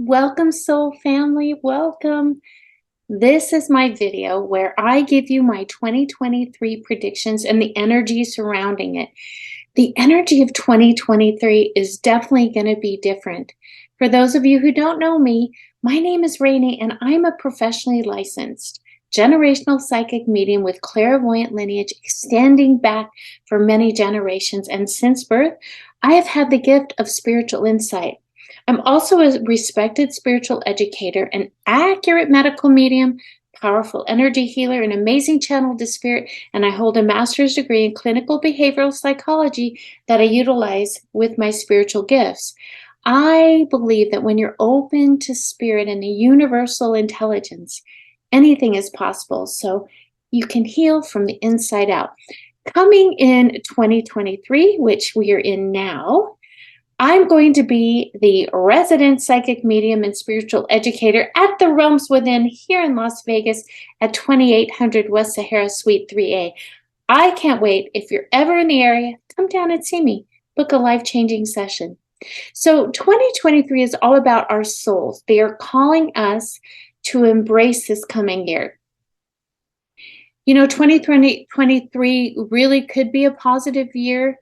Welcome, soul family. Welcome. This is my video where I give you my 2023 predictions and the energy surrounding it. The energy of 2023 is definitely going to be different. For those of you who don't know me, my name is Rainey and I'm a professionally licensed generational psychic medium with clairvoyant lineage extending back for many generations. And since birth, I have had the gift of spiritual insight. I'm also a respected spiritual educator, an accurate medical medium, powerful energy healer, an amazing channel to spirit, and I hold a master's degree in clinical behavioral psychology that I utilize with my spiritual gifts. I believe that when you're open to spirit and a universal intelligence, anything is possible. So you can heal from the inside out. Coming in 2023, which we are in now, I'm going to be the resident psychic medium and spiritual educator at the Realms Within here in Las Vegas at 2800 West Sahara Suite 3A. I can't wait. If you're ever in the area, come down and see me. Book a life-changing session. So 2023 is all about our souls. They are calling us to embrace this coming year. You know, 2023 really could be a positive year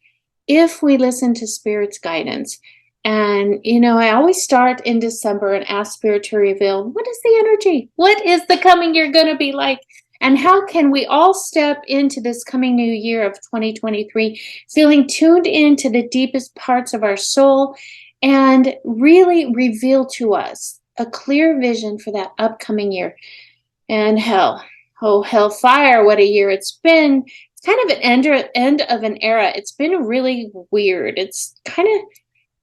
if we listen to Spirit's guidance. And, you know, I always start in December and ask Spirit to reveal, what is the energy? What is the coming year going to be like? And how can we all step into this coming new year of 2023 feeling tuned into the deepest parts of our soul and really reveal to us a clear vision for that upcoming year? And hellfire, what a year it's been. It's kind of an end of an era. It's been really weird. It's kind of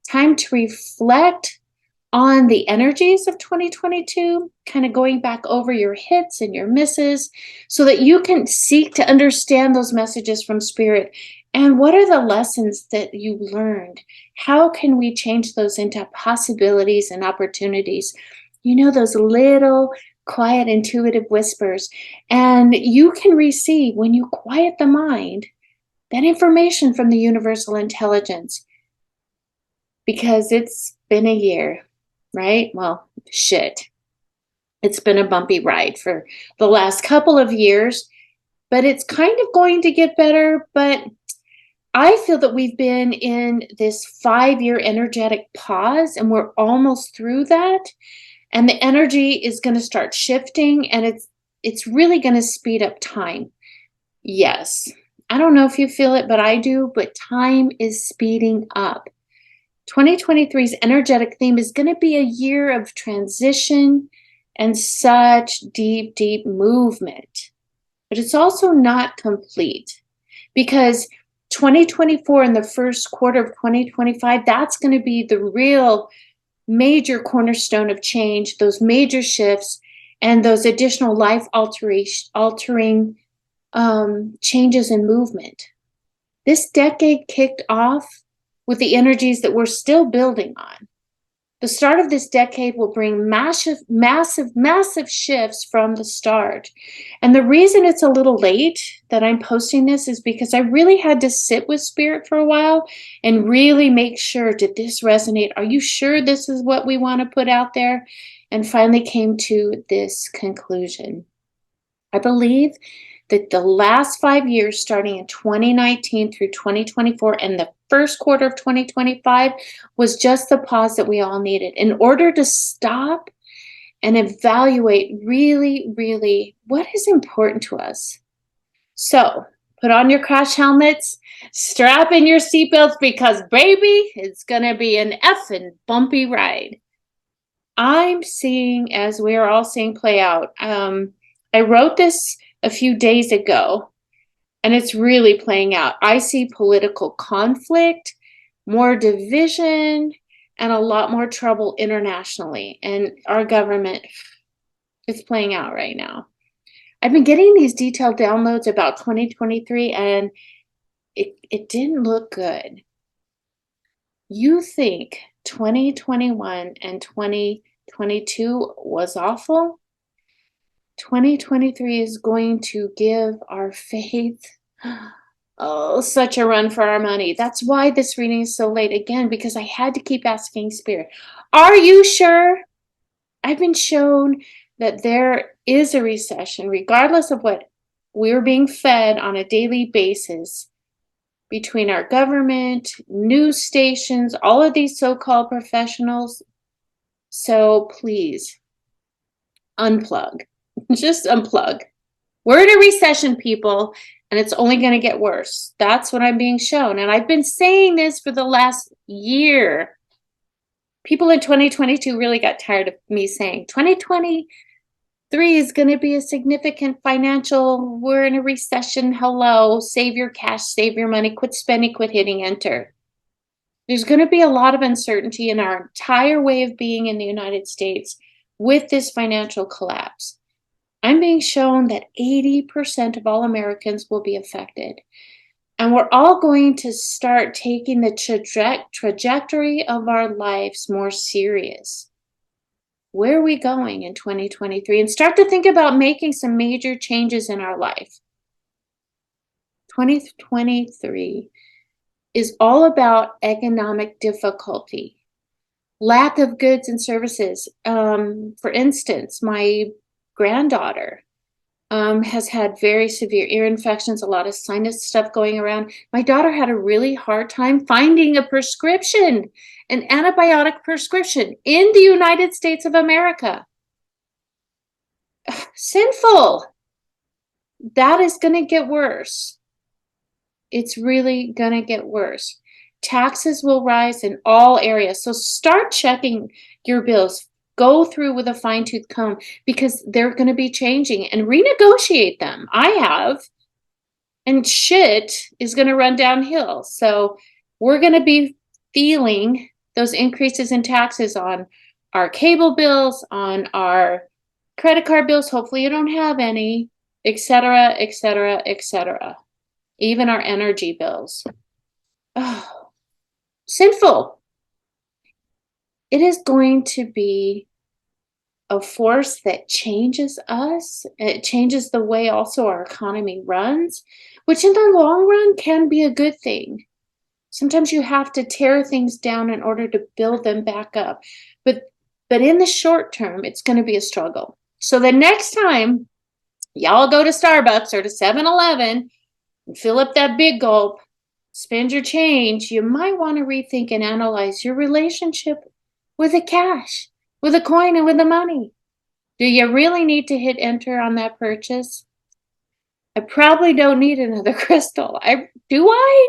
time to reflect on the energies of 2022, kind of going back over your hits and your misses so that you can seek to understand those messages from Spirit. And what are the lessons that you learned? How can we change those into possibilities and opportunities? You know, those little quiet, intuitive whispers. And you can receive, when you quiet the mind, that information from the universal intelligence. Because it's been a year, right? Well, shit. It's been a bumpy ride for the last couple of years, but it's kind of going to get better. But I feel that we've been in this 5-year energetic pause and we're almost through that. And the energy is going to start shifting and it's really going to speed up time. Yes. I don't know if you feel it, but I do. But time is speeding up. 2023's energetic theme is going to be a year of transition and such deep, deep movement. But it's also not complete because 2024 and the first quarter of 2025, that's going to be the real major cornerstone of change, those major shifts, and those additional life-altering changes in movement. This decade kicked off with the energies that we're still building on. The start of this decade will bring massive shifts from the start. And the reason it's a little late that I'm posting this is because I really had to sit with Spirit for a while and really make sure, did this resonate? Are you sure this is what we want to put out there? And finally came to this conclusion. I believe that the last 5 years, starting in 2019 through 2024 and the first quarter of 2025, was just the pause that we all needed in order to stop and evaluate really, really what is important to us. So put on your crash helmets, strap in your seatbelts because, baby, it's going to be an effing bumpy ride. I'm seeing, as we are all seeing play out, I wrote this a few days ago, and it's really playing out. I see political conflict, more division, and a lot more trouble internationally. And our government is playing out right now. I've been getting these detailed downloads about 2023, and it didn't look good. You think 2021 and 2022 was awful? 2023 is going to give our faith such a run for our money. That's why this reading is so late again, because I had to keep asking Spirit, are you sure? I've been shown that there is a recession, regardless of what we're being fed on a daily basis between our government, news stations, all of these so-called professionals. So please, unplug. Just unplug. We're in a recession, people, and it's only going to get worse. That's what I'm being shown. And I've been saying this for the last year. People in 2022 really got tired of me saying 2023 is going to be a significant financial, we're in a recession, hello, save your cash, save your money, quit spending, quit hitting enter. There's going to be a lot of uncertainty in our entire way of being in the United States with this financial collapse. I'm being shown that 80% of all Americans will be affected. And we're all going to start taking the trajectory of our lives more serious. Where are we going in 2023? And start to think about making some major changes in our life. 2023 is all about economic difficulty, lack of goods and services. For instance, my granddaughter has had very severe ear infections, a lot of sinus stuff going around. My daughter had a really hard time finding a prescription, an antibiotic prescription in the United States of America. Sinful. That is going to get worse. It's really going to get worse. Taxes will rise in all areas. So start checking your bills. Go through with a fine-tooth comb because they're going to be changing and renegotiate them. I have. And shit is going to run downhill. So we're going to be feeling those increases in taxes on our cable bills, on our credit card bills. Hopefully you don't have any, etc., etc., etc. Even our energy bills. Oh, sinful. It is going to be a force that changes us. It changes the way also our economy runs, which in the long run can be a good thing. Sometimes you have to tear things down in order to build them back up. But in the short term, it's going to be a struggle. So the next time y'all go to Starbucks or to 7-Eleven, fill up that big gulp, spend your change, you might want to rethink and analyze your relationship with the cash, with the coin, and with the money. Do you really need to hit enter on that purchase? I probably don't need another crystal. Do I?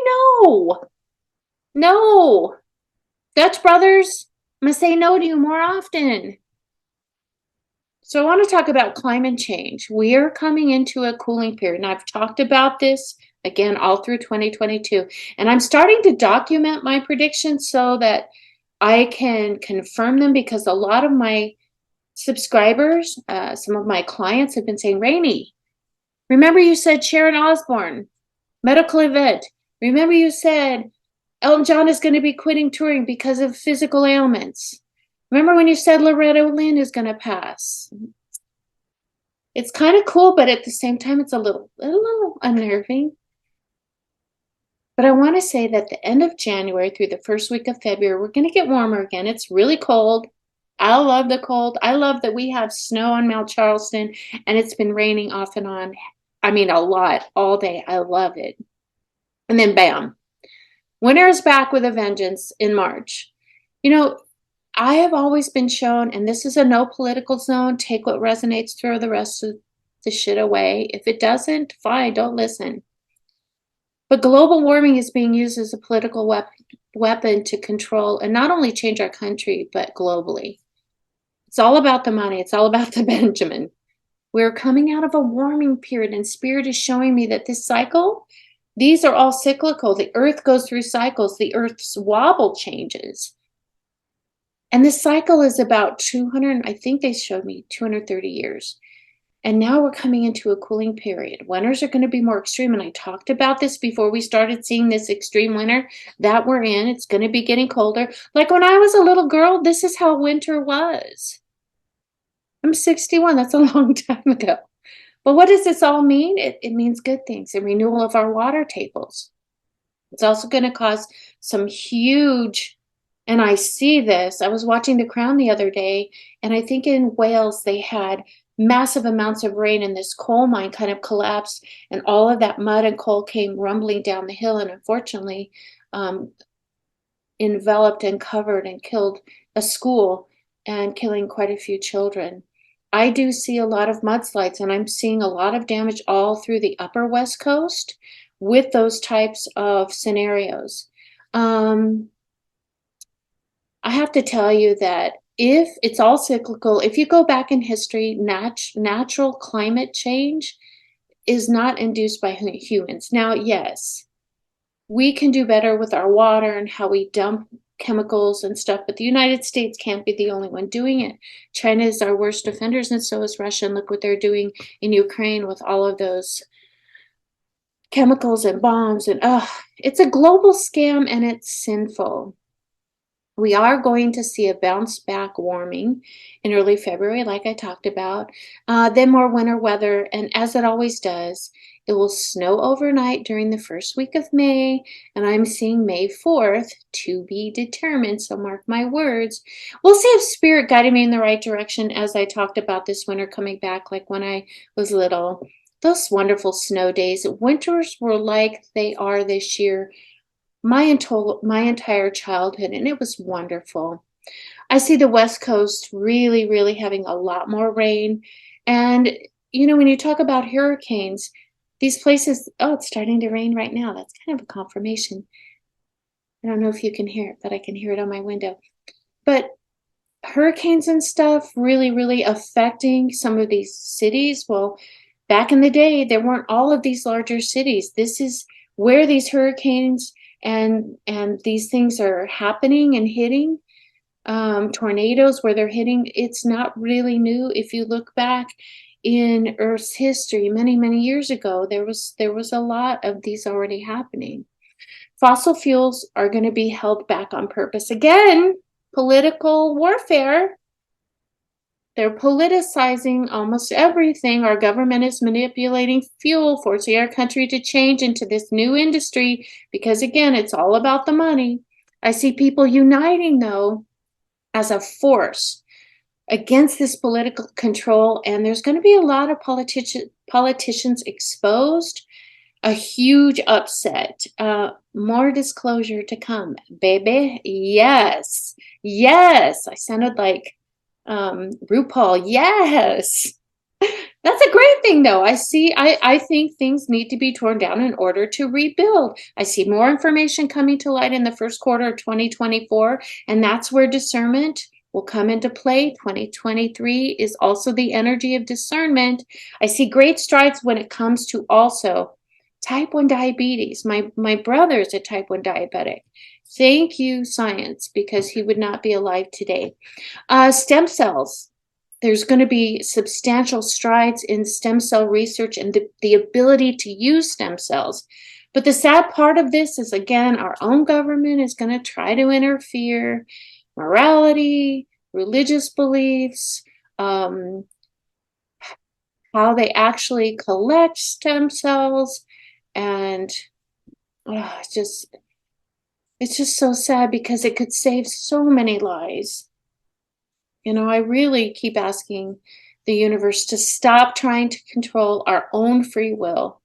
No. Dutch brothers, I'm going to say no to you more often. So I want to talk about climate change. We are coming into a cooling period, and I've talked about this again all through 2022. And I'm starting to document my predictions so that I can confirm them, because a lot of my subscribers, some of my clients have been saying, Rainey, remember you said Sharon Osbourne, medical event. Remember you said Elton John is going to be quitting touring because of physical ailments. Remember when you said Loretta Lynn is going to pass? It's kind of cool, but at the same time, it's a little unnerving. But I want to say that the end of January through the first week of February, we're going to get warmer again. It's really cold. I love the cold. I love that we have snow on Mount Charleston, and it's been raining off and on. I mean, a lot all day. I love it. And then bam, winter is back with a vengeance in March. You know, I have always been shown, and this is a no political zone, take what resonates, throw the rest of the shit away. If it doesn't, fine, don't listen. But global warming is being used as a political weapon to control and not only change our country, but globally. It's all about the money. It's all about the Benjamin. We're coming out of a warming period, and Spirit is showing me that this cycle, these are all cyclical. The earth goes through cycles. The earth's wobble changes. And this cycle is about 200, I think they showed me 230 years. And now we're coming into a cooling period. Winters are going to be more extreme. And I talked about this before we started seeing this extreme winter that we're in. It's going to be getting colder. Like when I was a little girl, this is how winter was. I'm 61. That's a long time ago. But what does this all mean? It means good things. A renewal of our water tables. It's also going to cause some huge And I see this. I was watching The Crown the other day, and I think in Wales they had massive amounts of rain, and this coal mine kind of collapsed, and all of that mud and coal came rumbling down the hill, and unfortunately um, enveloped and covered and killed a school and killing quite a few children. I do see a lot of mudslides, and I'm seeing a lot of damage all through the upper West Coast with those types of scenarios. Um, I have to tell you that if it's all cyclical, if you go back in history, natural climate change is not induced by humans. Now, yes, we can do better with our water and how we dump chemicals and stuff, but the United States can't be the only one doing it. China is our worst offenders, and so is Russia. And look what they're doing in Ukraine with all of those chemicals and bombs. And it's a global scam, and it's sinful. We are going to see a bounce back warming in early February, like I talked about, then more winter weather. And as it always does, it will snow overnight during the first week of May. And I'm seeing May 4th to be determined. So mark my words. We'll see if Spirit guided me in the right direction as I talked about this winter coming back, like when I was little. Those wonderful snow days. Winters were like they are this year my entire childhood, and it was wonderful. I see the West Coast really, really having a lot more rain. And, when you talk about hurricanes, these places, it's starting to rain right now. That's kind of a confirmation. I don't know if you can hear it, but I can hear it on my window. But hurricanes and stuff really, really affecting some of these cities. Well, back in the day, there weren't all of these larger cities. This is where these hurricanes and these things are happening and hitting. Tornadoes where they're hitting, it's not really new. If you look back in Earth's history, many, many years ago, there was a lot of these already happening. Fossil fuels are going to be held back on purpose. Again, political warfare. They're politicizing almost everything. Our government is manipulating fuel, forcing our country to change into this new industry because, again, it's all about the money. I see people uniting, though, as a force against this political control, and there's going to be a lot of politicians exposed, a huge upset, more disclosure to come, baby. Yes, I sounded like RuPaul. Yes. That's a great thing, though. I think things need to be torn down in order to rebuild. I see more information coming to light in the first quarter of 2024, and that's where discernment will come into play. 2023 is also the energy of discernment. I see great strides when it comes to also type 1 diabetes. My brother is a type 1 diabetic. Thank you, science, because he would not be alive today. Stem cells. There's going to be substantial strides in stem cell research and the ability to use stem cells. But the sad part of this is, again, our own government is going to try to interfere. Morality, religious beliefs, how they actually collect stem cells. And it's just so sad because it could save so many lives. I really keep asking the universe to stop trying to control our own free will.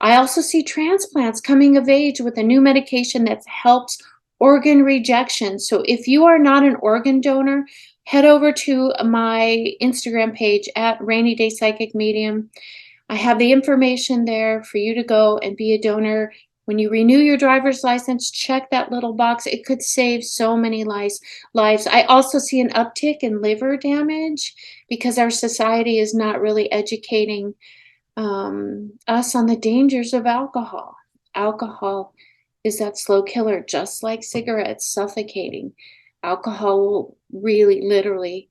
I also see transplants coming of age with a new medication that helps organ rejection. So if you are not an organ donor, head over to my Instagram page at Rainy Day Psychic Medium. I have the information there for you to go and be a donor. When you renew your driver's license, check that little box. It could save so many lives. I also see an uptick in liver damage because our society is not really educating us on the dangers of alcohol. Alcohol is that slow killer, just like cigarettes, suffocating. Alcohol will really, literally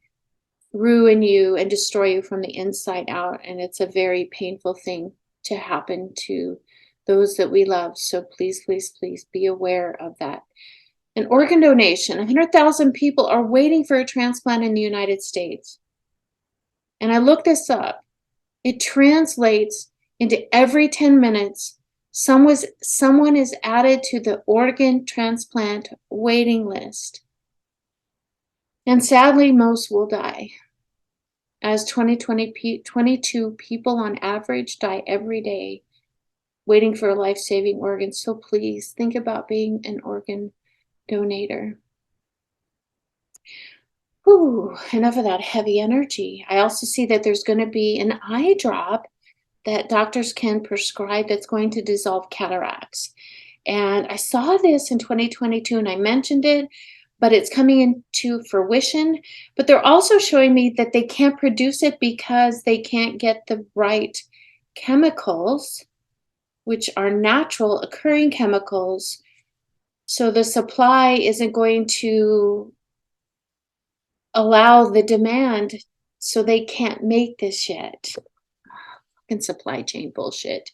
ruin you and destroy you from the inside out, and it's a very painful thing to happen to those that we love. So please, please, please be aware of that. An organ donation. 100,000 people are waiting for a transplant in the United States. And I looked this up. It translates into every 10 minutes, Someone is added to the organ transplant waiting list. And sadly, most will die. As 22 people on average die every day waiting for a life-saving organ. So please think about being an organ donator. Whew, enough of that heavy energy. I also see that there's going to be an eye drop that doctors can prescribe that's going to dissolve cataracts. And I saw this in 2022 and I mentioned it, but it's coming into fruition. But they're also showing me that they can't produce it because they can't get the right chemicals, which are natural occurring chemicals. So the supply isn't going to allow the demand, so they can't make this yet. Fucking supply chain bullshit.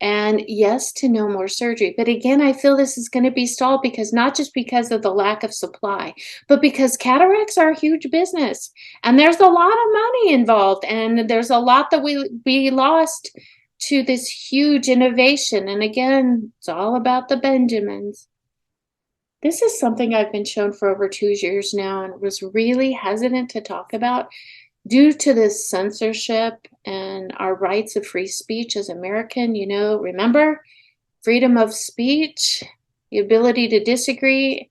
And yes to no more surgery. But again, I feel this is going to be stalled because not just because of the lack of supply, but because cataracts are a huge business. And there's a lot of money involved. And there's a lot that will be lost to this huge innovation. And again, it's all about the Benjamins. This is something I've been shown for over 2 years now and was really hesitant to talk about due to this censorship and our rights of free speech as American. You know, remember, freedom of speech, the ability to disagree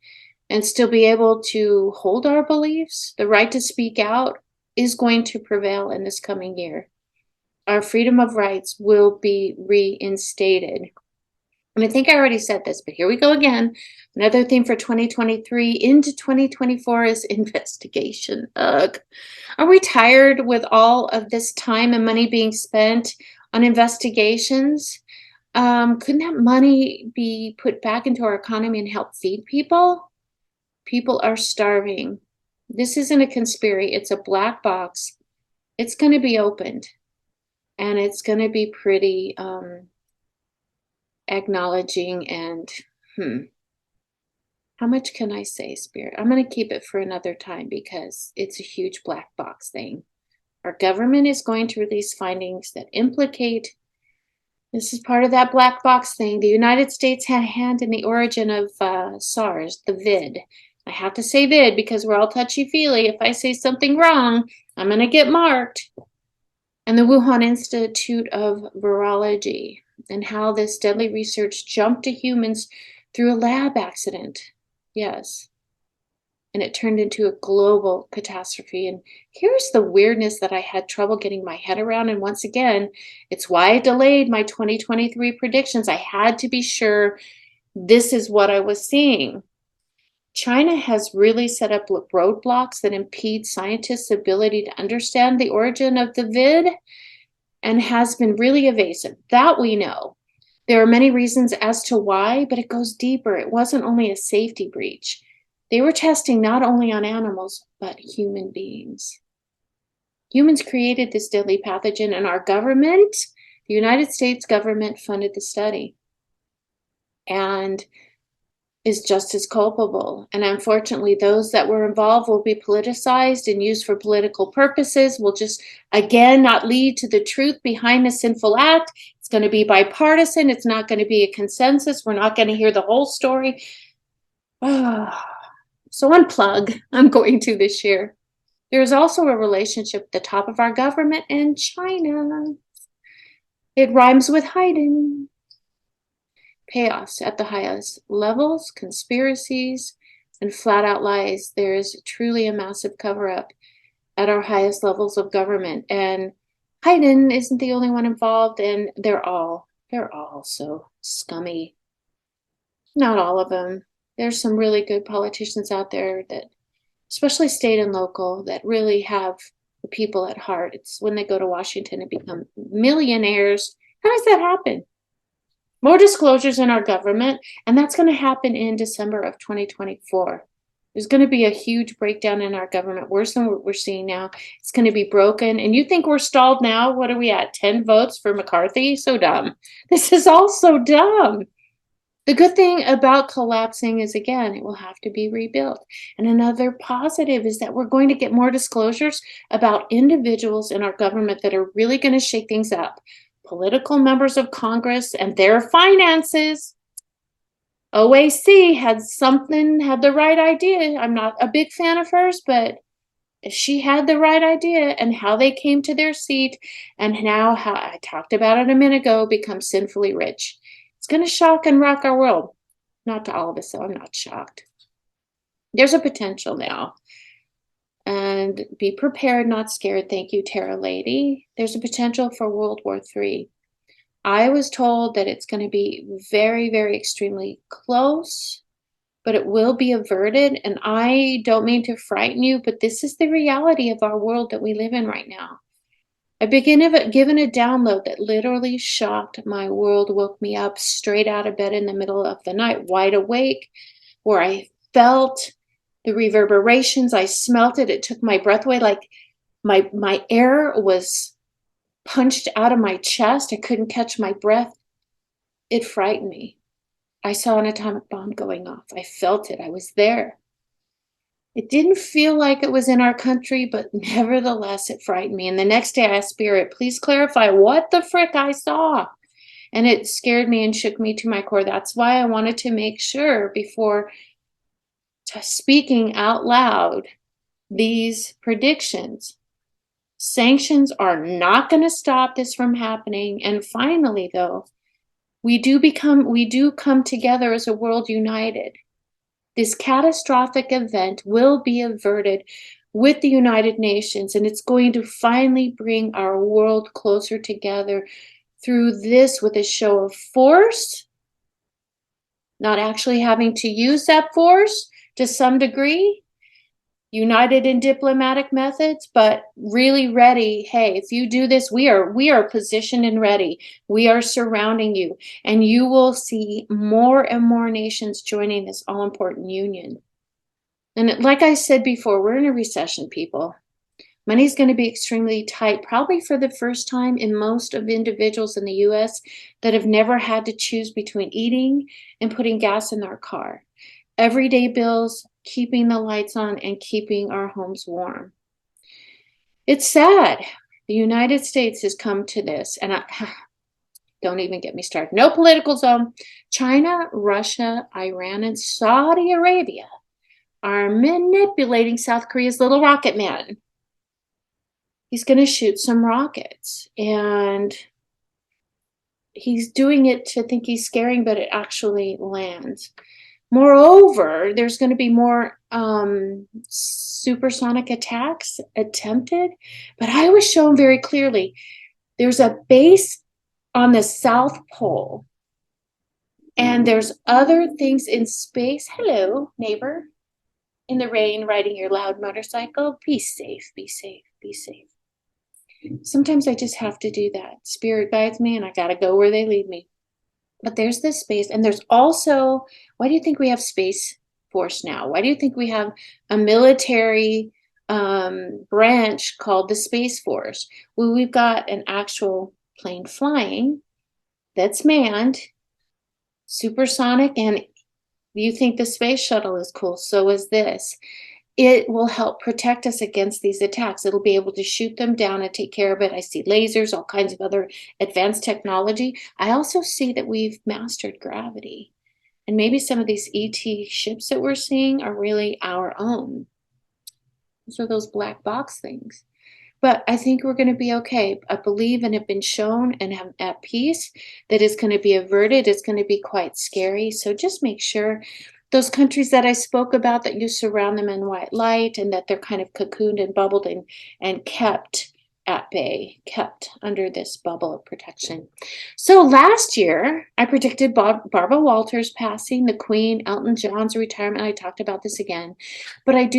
and still be able to hold our beliefs, the right to speak out is going to prevail in this coming year. Our freedom of rights will be reinstated. And I think I already said this, but here we go again. Another theme for 2023 into 2024 is investigation. Ugh. Are we tired with all of this time and money being spent on investigations? Couldn't that money be put back into our economy and help feed people? People are starving. This isn't a conspiracy. It's a black box. It's going to be opened. And it's going to be pretty acknowledging and how much can I say, Spirit? I'm going to keep it for another time because it's a huge black box thing. Our government is going to release findings that implicate, this is part of that black box thing. The United States had a hand in the origin of SARS, the vid. I have to say vid because we're all touchy-feely. If I say something wrong, I'm going to get marked. And the Wuhan Institute of Virology, and how this deadly research jumped to humans through a lab accident. Yes. And it turned into a global catastrophe. And here's the weirdness that I had trouble getting my head around. And once again, it's why I delayed my 2023 predictions. I had to be sure this is what I was seeing. China has really set up roadblocks that impede scientists' ability to understand the origin of the vid and has been really evasive. That we know. There are many reasons as to why, but it goes deeper. It wasn't only a safety breach. They were testing not only on animals, but human beings. Humans created this deadly pathogen, and our government, the United States government, funded the study and is just as culpable. And unfortunately, those that were involved will be politicized and used for political purposes, will just, again, not lead to the truth behind the sinful act. It's going to be bipartisan. It's not going to be a consensus. We're not going to hear the whole story. So unplug, I'm going to this year. There is also a relationship at the top of our government and China. It rhymes with hiding. Chaos at the highest levels, conspiracies, and flat out lies. There is truly a massive cover-up at our highest levels of government. And Haydn isn't the only one involved, and they're all so scummy. Not all of them. There's some really good politicians out there that, especially state and local, that really have the people at heart. It's when they go to Washington and become millionaires. How does that happen? More disclosures in our government, and that's going to happen in December of 2024. There's going to be a huge breakdown in our government, worse than what we're seeing now. It's going to be broken. And you think we're stalled now? What are we at? 10 votes for McCarthy? So dumb. This is all so dumb. The good thing about collapsing is, again, it will have to be rebuilt. And another positive is that we're going to get more disclosures about individuals in our government that are really going to shake things up. political members of Congress and their finances. OAC had the right idea. I'm not a big fan of hers, but she had the right idea, and how they came to their seat, and now how I talked about it a minute ago, become sinfully rich. It's going to shock and rock our world. Not to all of us, so I'm not shocked. There's a potential now. And be prepared, not scared. Thank you, Tara Lady. There's a potential for World War III. I was told that it's going to be very, very extremely close, but it will be averted. And I don't mean to frighten you, but this is the reality of our world that we live in right now. I've been given a download that literally shocked my world, woke me up straight out of bed in the middle of the night, wide awake, where I felt the reverberations. I smelt it. It took my breath away. Like my air was punched out of my chest. I couldn't catch my breath. It frightened me. I saw an atomic bomb going off. I felt it. I was there. It didn't feel like it was in our country, but nevertheless, it frightened me. And the next day I asked Spirit, please clarify what the frick I saw. And it scared me and shook me to my core. That's why I wanted to make sure before speaking out loud these predictions. Sanctions are not going to stop this from happening. And finally, though, we do come together as a world united. This catastrophic event will be averted with the United Nations, and it's going to finally bring our world closer together through this with a show of force, not actually having to use that force to some degree, united in diplomatic methods, but really ready. Hey, if you do this, we are positioned and ready. We are surrounding you, and you will see more and more nations joining this all-important union. And like I said before, we're in a recession, people. Money's going to be extremely tight, probably for the first time in most of individuals in the U.S. that have never had to choose between eating and putting gas in their car. Everyday bills, keeping the lights on, and keeping our homes warm. It's sad. The United States has come to this, and don't even get me started. No political zone. China, Russia, Iran, and Saudi Arabia are manipulating South Korea's little rocket man. He's going to shoot some rockets, and he's doing it to think he's scaring, but it actually lands. Moreover, there's going to be more supersonic attacks attempted, but I was shown very clearly there's a base on the South Pole, and there's other things in space. Hello, neighbor, in the rain, riding your loud motorcycle. Be safe, be safe, be safe. Sometimes I just have to do that. Spirit guides me, and I got to go where they lead me. But there's this space, and there's also, why do you think we have Space Force now? Why do you think we have a military branch called the Space Force? Well, we've got an actual plane flying that's manned, supersonic, and you think the space shuttle is cool, so is this. It will help protect us against these attacks. It'll be able to shoot them down and take care of it. I see lasers, all kinds of other advanced technology. I also see that we've mastered gravity. And maybe some of these ET ships that we're seeing are really our own. Those are those black box things. But I think we're going to be okay. I believe and have been shown and am at peace that it's going to be averted. It's going to be quite scary. So just make sure those countries that I spoke about, that you surround them in white light, and that they're kind of cocooned and bubbled and kept at bay, kept under this bubble of protection. So last year, I predicted Barbara Walters passing, the Queen, Elton John's retirement. I talked about this again, but I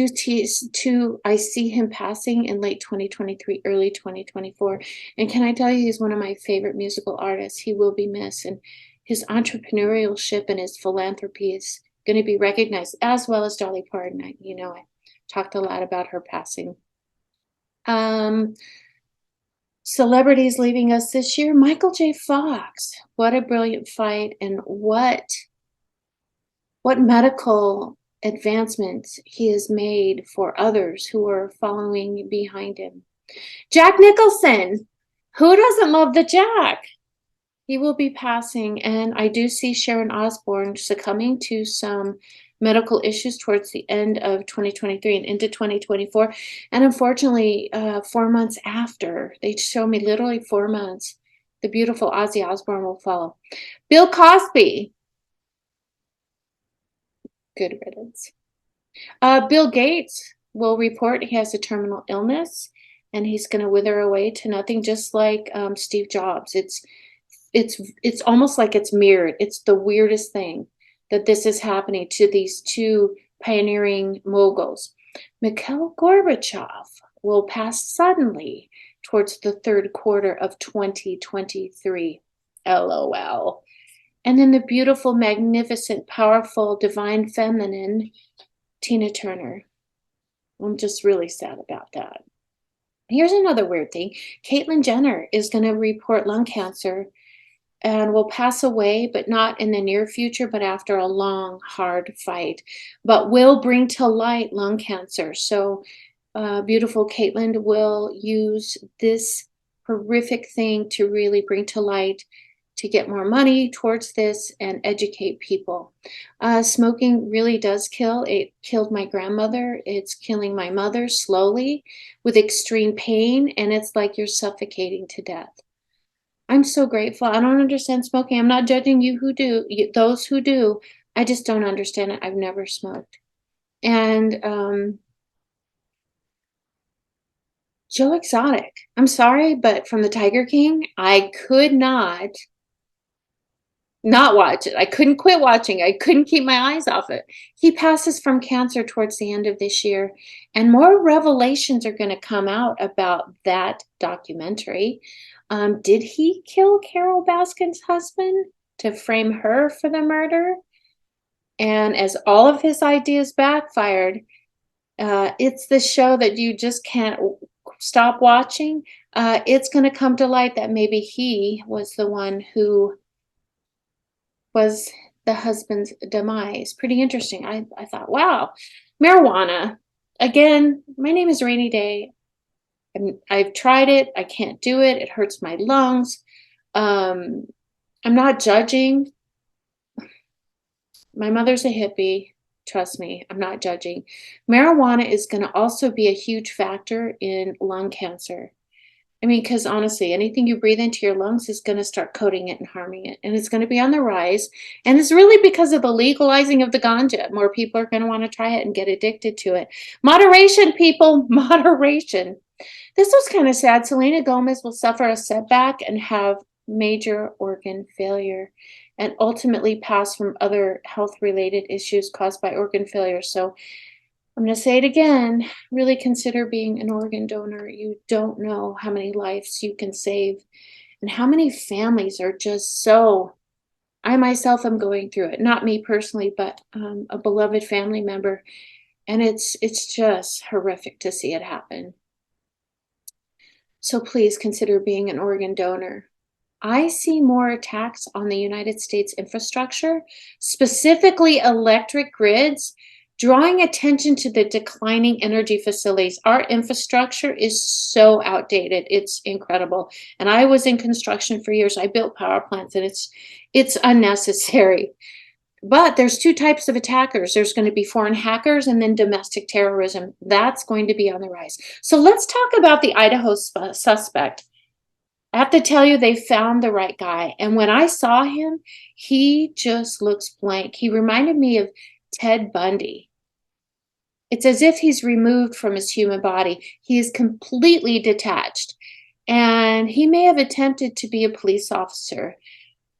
see him passing in late 2023, early 2024. And can I tell you, he's one of my favorite musical artists. He will be missed, and his entrepreneurship and his philanthropy is going to be recognized, as well as Dolly Parton. I talked a lot about her passing. Celebrities leaving us this year. Michael J. Fox. What a brilliant fight, and what medical advancements he has made for others who are following behind him. Jack Nicholson. Who doesn't love the Jack? He will be passing, and I do see Sharon Osbourne succumbing to some medical issues towards the end of 2023 and into 2024. And unfortunately, 4 months after, they show me literally 4 months, the beautiful Ozzy Osbourne will follow. Bill Cosby, good riddance. Bill Gates will report he has a terminal illness, and he's going to wither away to nothing, just like Steve Jobs. It's almost like it's mirrored. It's the weirdest thing that this is happening to these two pioneering moguls. Mikhail Gorbachev will pass suddenly towards the third quarter of 2023. LOL. And then the beautiful, magnificent, powerful, divine feminine Tina Turner. I'm just really sad about that. Here's another weird thing. Caitlyn Jenner is going to report lung cancer and will pass away, but not in the near future, but after a long, hard fight, but will bring to light lung cancer. So beautiful Caitlyn will use this horrific thing to really bring to light, to get more money towards this and educate people. Smoking really does kill. It killed my grandmother. It's killing my mother slowly with extreme pain, and it's like you're suffocating to death. I'm so grateful. I don't understand smoking. I'm not judging you who do, those who do. I just don't understand it. I've never smoked. And Joe Exotic, I'm sorry, but from the Tiger King, I could not watch it. I couldn't quit watching. I couldn't keep my eyes off it. He passes from cancer towards the end of this year, and more revelations are going to come out about that documentary. Did he kill Carol Baskin's husband to frame her for the murder? And as all of his ideas backfired, it's the show that you just can't stop watching. It's going to come to light that maybe he was the one who was the husband's demise. Pretty interesting. I thought, wow, marijuana. Again, my name is Rainy Day. I've tried it. I can't do it. It hurts my lungs. I'm not judging. My mother's a hippie. Trust me, I'm not judging. Marijuana is going to also be a huge factor in lung cancer. I mean, because honestly, anything you breathe into your lungs is going to start coating it and harming it. And it's going to be on the rise. And it's really because of the legalizing of the ganja. More people are going to want to try it and get addicted to it. Moderation, people, moderation. This was kind of sad. Selena Gomez will suffer a setback and have major organ failure and ultimately pass from other health-related issues caused by organ failure. So I'm going to say it again, really consider being an organ donor. You don't know how many lives you can save and how many families are just so, I myself am going through it, not me personally, but a beloved family member. And it's just horrific to see it happen. So please consider being an organ donor. I see more attacks on the United States infrastructure, specifically electric grids, drawing attention to the declining energy facilities. Our infrastructure is so outdated. It's incredible. And I was in construction for years. I built power plants, and it's unnecessary. But there's two types of attackers. There's going to be foreign hackers and then domestic terrorism. That's going to be on the rise. So let's talk about the Idaho suspect. I have to tell you, they found the right guy. And when I saw him, he just looks blank. He reminded me of Ted Bundy. It's as if he's removed from his human body. He is completely detached. And he may have attempted to be a police officer,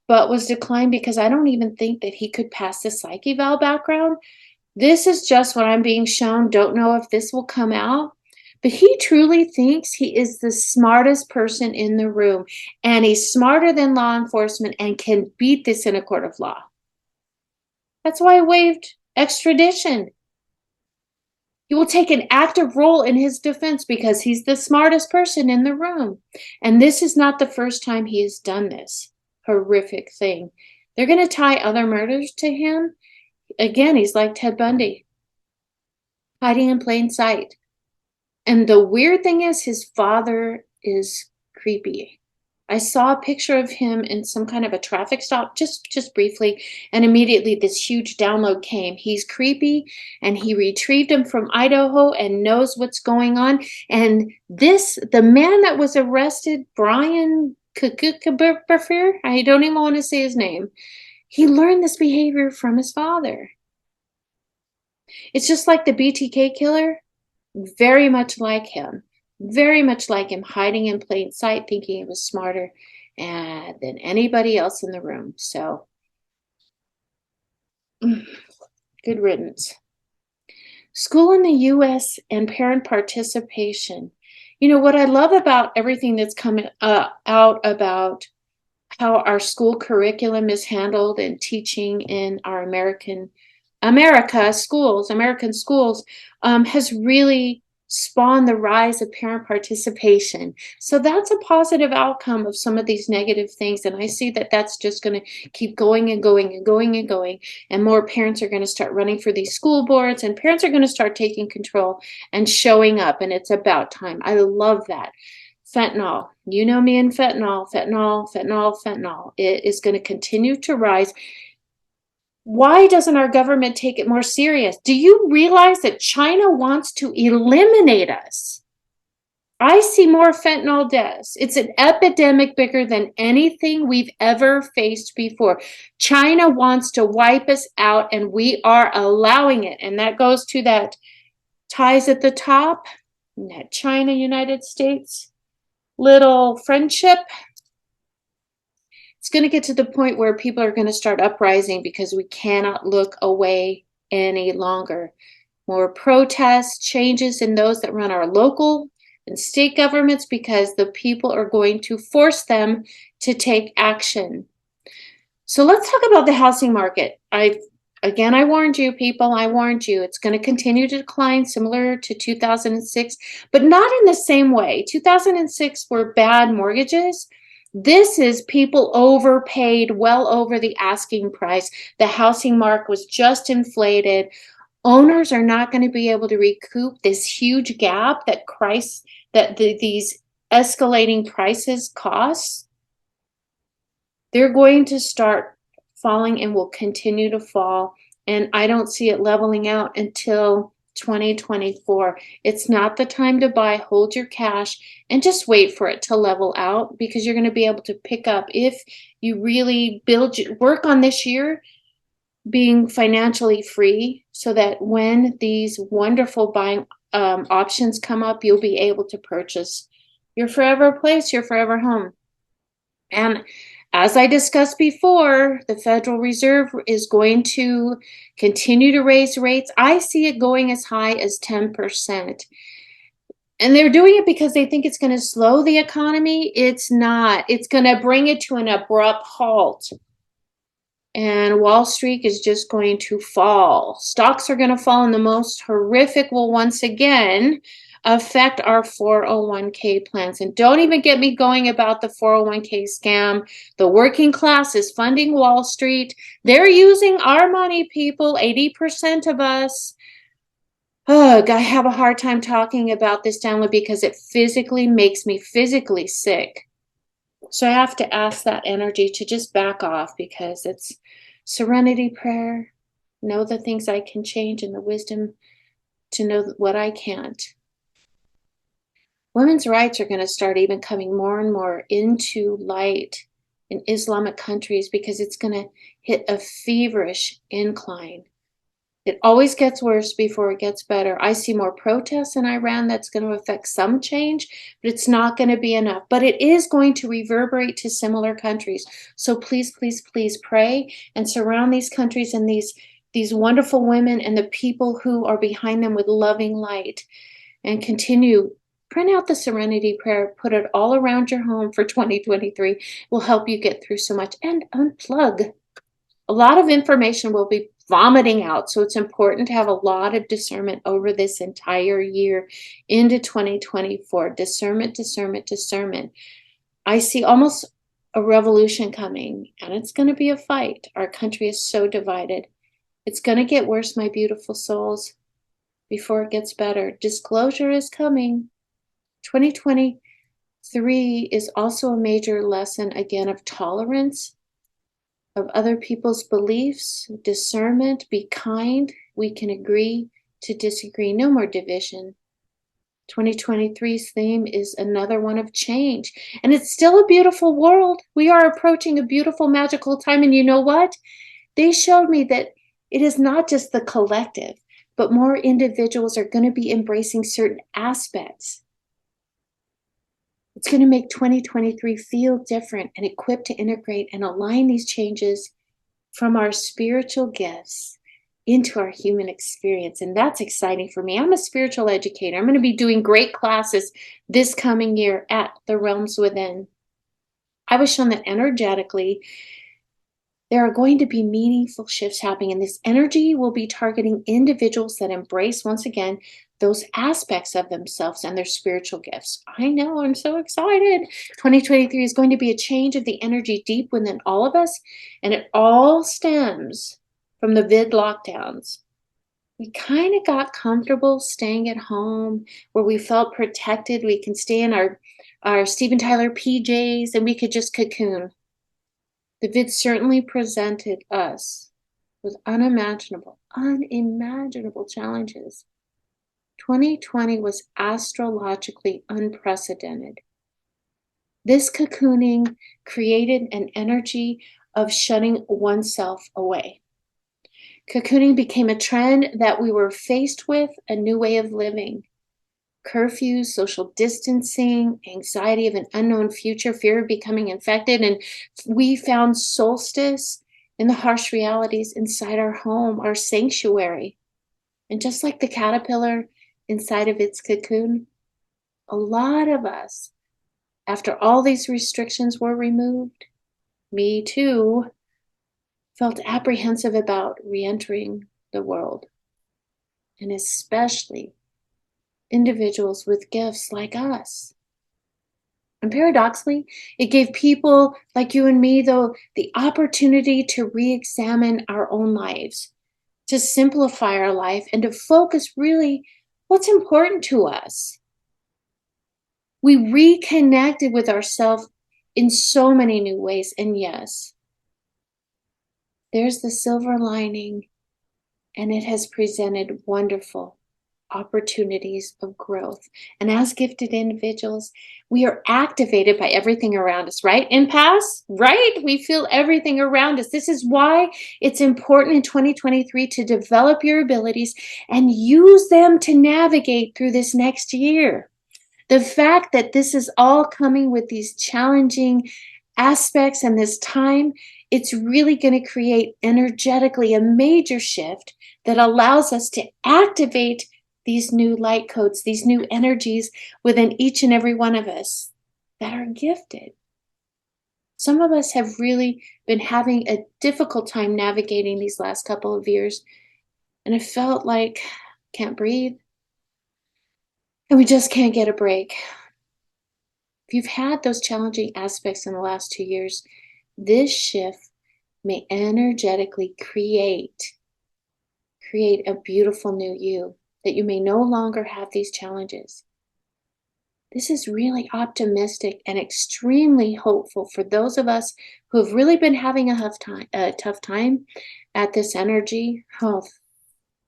but was declined because I don't even think that he could pass the psych eval background. This is just what I'm being shown. Don't know if this will come out. But he truly thinks he is the smartest person in the room. And he's smarter than law enforcement and can beat this in a court of law. That's why I waived extradition. He will take an active role in his defense because he's the smartest person in the room. And this is not the first time he has done this horrific thing. They're going to tie other murders to him. Again, he's like Ted Bundy, hiding in plain sight. And the weird thing is, his father is creepy. I saw a picture of him in some kind of a traffic stop, just briefly, and immediately this huge download came. He's creepy, and he retrieved him from Idaho and knows what's going on. And the man that was arrested, Brian Kukukaburfer, I don't even want to say his name. He learned this behavior from his father. It's just like the BTK killer, very much like him. Very much like him, hiding in plain sight, thinking he was smarter than anybody else in the room. So, good riddance. School in the U.S. and parent participation. You know, what I love about everything that's coming out about how our school curriculum is handled and teaching in our American schools has really spawn the rise of parent participation. So that's a positive outcome of some of these negative things. And I see that that's just going to keep going and going and going and going. And more parents are going to start running for these school boards, and parents are going to start taking control and showing up. And it's about time. I love that. Fentanyl. You know me and fentanyl. It is going to continue to rise. Why doesn't our government take it more serious? Do you realize that China wants to eliminate us? I see more fentanyl deaths. It's an epidemic bigger than anything we've ever faced before. China wants to wipe us out, and we are allowing it. And that goes to that ties at the top, that China-United States little friendship. It's going to get to the point where people are going to start uprising because we cannot look away any longer. More protests, changes in those that run our local and state governments, because the people are going to force them to take action. So let's talk about the housing market. I warned you, people, I warned you. It's going to continue to decline, similar to 2006, but not in the same way. 2006 were bad mortgages. This is people overpaid, well over the asking price. The housing market was just inflated. Owners are not going to be able to recoup this huge gap that these escalating prices cost. They're going to start falling and will continue to fall. And I don't see it leveling out until 2024. It's not the time to buy. Hold your cash and just wait for it to level out, because you're going to be able to pick up if you really work on this year being financially free, so that when these wonderful buying options come up, you'll be able to purchase your forever place, your forever home. And as I discussed before, the Federal Reserve is going to continue to raise rates. I see it going as high as 10%. And they're doing it because they think it's going to slow the economy. It's not. It's going to bring it to an abrupt halt. And Wall Street is just going to fall. Stocks are going to fall, and the most horrific will once again affect our 401k plans. And don't even get me going about the 401k scam. The working class is funding Wall Street. They're using our money, people, 80% of us. Ugh, I have a hard time talking about this download because it physically makes me physically sick. So I have to ask that energy to just back off, because it's serenity prayer. Know the things I can change and the wisdom to know what I can't. Women's rights are going to start even coming more and more into light in Islamic countries, because it's going to hit a feverish incline. It always gets worse before it gets better. I see more protests in Iran. That's going to affect some change, but it's not going to be enough. But it is going to reverberate to similar countries. So please, please, please pray and surround these countries and these wonderful women and the people who are behind them with loving light. And continue. Print out the serenity prayer. Put it all around your home for 2023. Will help you get through so much. And unplug. A lot of information will be vomiting out. So it's important to have a lot of discernment over this entire year into 2024. Discernment, discernment, discernment. I see almost a revolution coming, and it's going to be a fight. Our country is so divided. It's going to get worse, my beautiful souls, before it gets better. Disclosure is coming. 2020 3 is also a major lesson, again, of tolerance of other people's beliefs, discernment, be kind. We can agree to disagree. No more division. 2023's theme is another one of change. And it's still a beautiful world. We are approaching a beautiful, magical time. And you know what? They showed me that it is not just the collective, but more individuals are going to be embracing certain aspects. It's going to make 2023 feel different and equipped to integrate and align these changes from our spiritual gifts into our human experience. And that's exciting for me. I'm a spiritual educator. I'm going to be doing great classes this coming year at the Realms Within. I was shown that energetically, there are going to be meaningful shifts happening, and this energy will be targeting individuals that embrace, once again, those aspects of themselves and their spiritual gifts. I know, I'm so excited. 2023 is going to be a change of the energy deep within all of us, and it all stems from the vid lockdowns. We kind of got comfortable staying at home where we felt protected. We can stay in our Steven Tyler PJs and we could just cocoon. The vid certainly presented us with unimaginable challenges. 2020 was astrologically unprecedented. This cocooning created an energy of shutting oneself away. Cocooning became a trend that we were faced with, a new way of living. Curfews, social distancing, anxiety of an unknown future, fear of becoming infected, and we found solstice in the harsh realities inside our home, our sanctuary. And just like the caterpillar inside of its cocoon, a lot of us, after all these restrictions were removed, me too, felt apprehensive about re-entering the world, and especially individuals with gifts like us. And paradoxically, it gave people like you and me, though, the opportunity to re-examine our own lives, to simplify our life, and to focus really what's important to us. We reconnected with ourselves in so many new ways. And yes, there's the silver lining, and it has presented wonderful opportunities of growth. And as gifted individuals, we are activated by everything around us, right? Impasse, right? We feel everything around us. This is why it's important in 2023 to develop your abilities and use them to navigate through this next year. The fact that this is all coming with these challenging aspects and this time, it's really going to create energetically a major shift that allows us to activate these new light codes, these new energies within each and every one of us that are gifted. Some of us have really been having a difficult time navigating these last couple of years, and it felt like can't breathe, and we just can't get a break. If you've had those challenging aspects in the last 2 years, this shift may energetically create a beautiful new you, that you may no longer have these challenges. This is really optimistic and extremely hopeful for those of us who have really been having a tough time at this energy. Oh,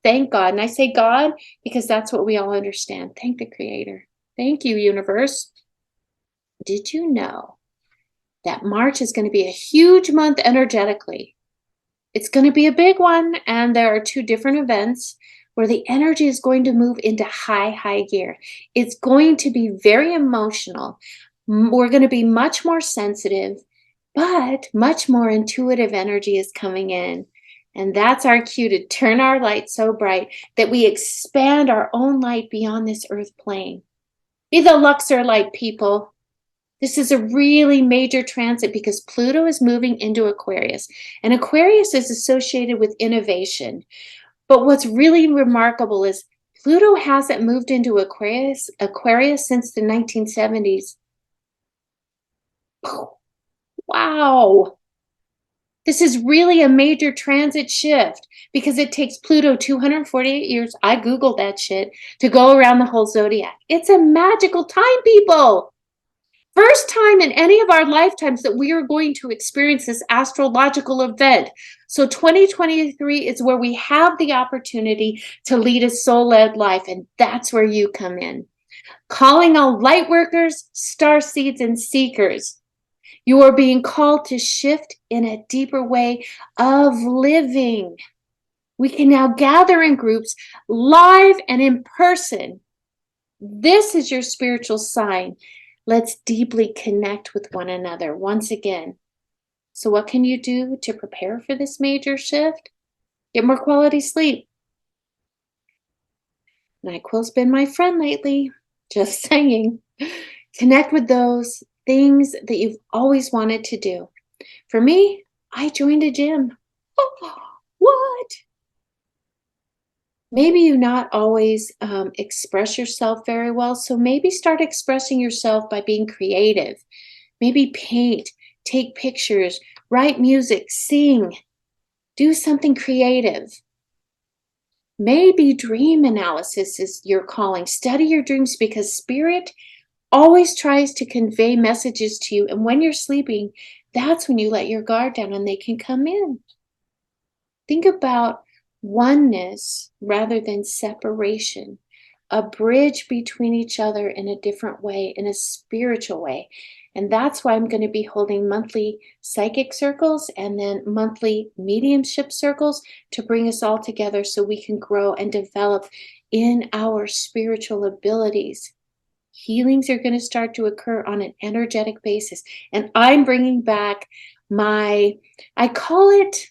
thank God. And I say God because that's what we all understand. Thank the Creator. Thank you, universe. Did you know that March is going to be a huge month energetically? It's going to be a big one, and there are 2 different events where the energy is going to move into high gear. It's going to be very emotional. We're going to be much more sensitive, but much more intuitive energy is coming in. And that's our cue to turn our light so bright that we expand our own light beyond this earth plane. Be the Luxor light, people. This is a really major transit because Pluto is moving into Aquarius, and Aquarius is associated with innovation. But what's really remarkable is Pluto hasn't moved into Aquarius since the 1970s. Wow. This is really a major transit shift because it takes Pluto 248 years, I Googled that shit, to go around the whole zodiac. It's a magical time, people. First time in any of our lifetimes that we are going to experience this astrological event. So 2023 is where we have the opportunity to lead a soul-led life, and that's where you come in. Calling all light workers, star seeds, and seekers. You are being called to shift in a deeper way of living. We can now gather in groups, live and in person. This is your spiritual sign. Let's deeply connect with one another once again. So what can you do to prepare for this major shift? Get more quality sleep. NyQuil's been my friend lately. Just saying. Connect with those things that you've always wanted to do. For me, I joined a gym. Oh, what? Maybe you not always express yourself very well, so maybe start expressing yourself by being creative. Maybe paint, take pictures, write music, sing, do something creative. Maybe dream analysis is your calling. Study your dreams, because spirit always tries to convey messages to you, and when you're sleeping, that's when you let your guard down and they can come in. Think about oneness rather than separation, a bridge between each other in a different way, in a spiritual way. And that's why I'm going to be holding monthly psychic circles and then monthly mediumship circles to bring us all together so we can grow and develop in our spiritual abilities. Healings are going to start to occur on an energetic basis. And I'm bringing back I call it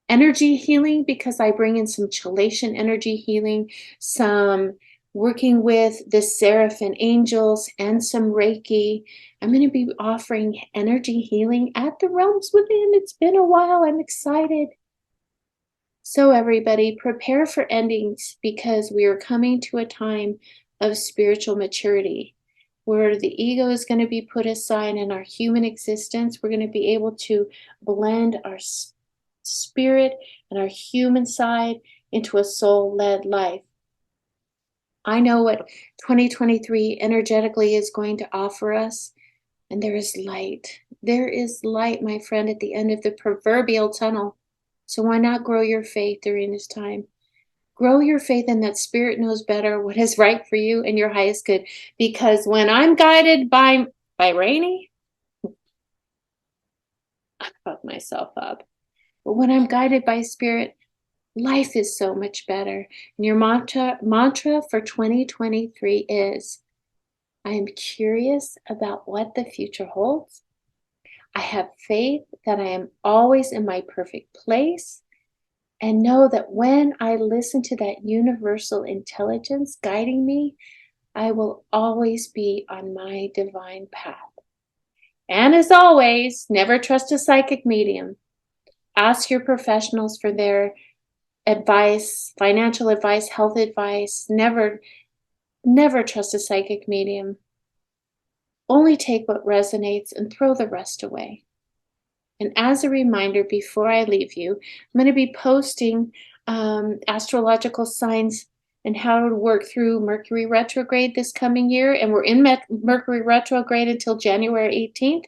energy healing, because I bring in some chelation energy healing, some working with the seraphim angels, and some Reiki. I'm going to be offering energy healing at the realms within. It's been a while. I'm excited. So everybody, prepare for endings, because we are coming to a time of spiritual maturity where the ego is going to be put aside in our human existence. We're going to be able to blend our spirit and our human side into a soul-led life. I know what 2023 energetically is going to offer us, and there is light. There is light, my friend, at the end of the proverbial tunnel. So why not grow your faith during this time? Grow your faith in that spirit knows better what is right for you and your highest good. Because when I'm guided by Rainey, I fuck myself up. But when I'm guided by spirit, life is so much better. And your mantra for 2023 is, I am curious about what the future holds. I have faith that I am always in my perfect place, and know that when I listen to that universal intelligence guiding me, I will always be on my divine path. And as always, never trust a psychic medium. Ask your professionals for their advice, financial advice, health advice. Never trust a psychic medium. Only take what resonates and throw the rest away. And as a reminder, before I leave you, I'm going to be posting astrological signs and how to work through Mercury retrograde this coming year. And we're in Mercury retrograde until January 18th.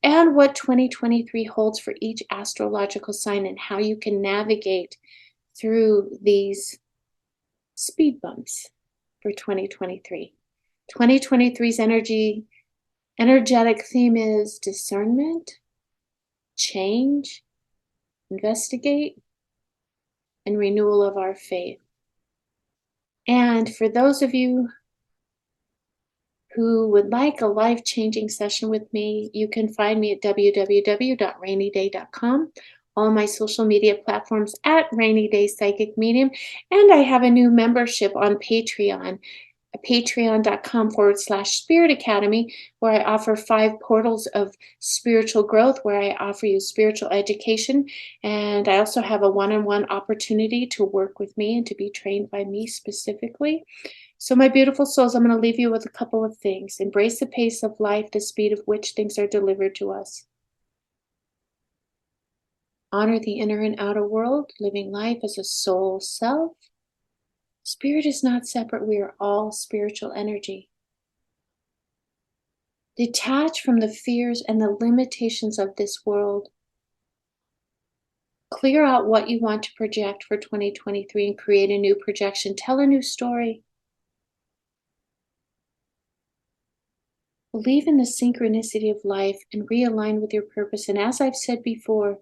And what 2023 holds for each astrological sign, and how you can navigate through these speed bumps for 2023. 2023's energetic theme is discernment, change, investigate, and renewal of our faith. And for those of you who would like a life-changing session with me, you can find me at www.raineyday.com, all my social media platforms at Rainy Day Psychic Medium, and I have a new membership on Patreon, patreon.com/Spirit Academy, where I offer 5 portals of spiritual growth, where I offer you spiritual education. And I also have a one-on-one opportunity to work with me and to be trained by me specifically. So my beautiful souls, I'm going to leave you with a couple of things. Embrace the pace of life, the speed of which things are delivered to us. Honor the inner and outer world, living life as a soul self. Spirit is not separate. We are all spiritual energy. Detach from the fears and the limitations of this world. Clear out what you want to project for 2023 and create a new projection. Tell a new story. Believe in the synchronicity of life and realign with your purpose. And as I've said before,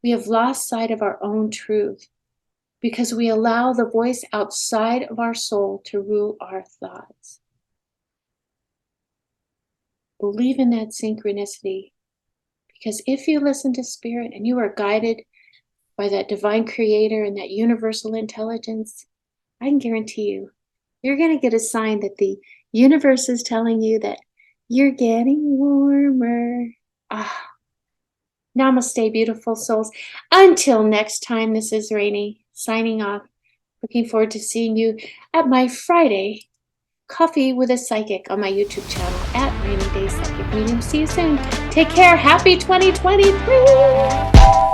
we have lost sight of our own truth because we allow the voice outside of our soul to rule our thoughts. Believe in that synchronicity, because if you listen to Spirit and you are guided by that divine creator and that universal intelligence, I can guarantee you, you're going to get a sign that the universe is telling you that you're getting warmer. Namaste, beautiful souls. Until next time, this is Rainey signing off. Looking forward to seeing you at my Friday Coffee with a Psychic on my YouTube channel at Rainey Day Psychic Medium. See you soon. Take care. Happy 2023.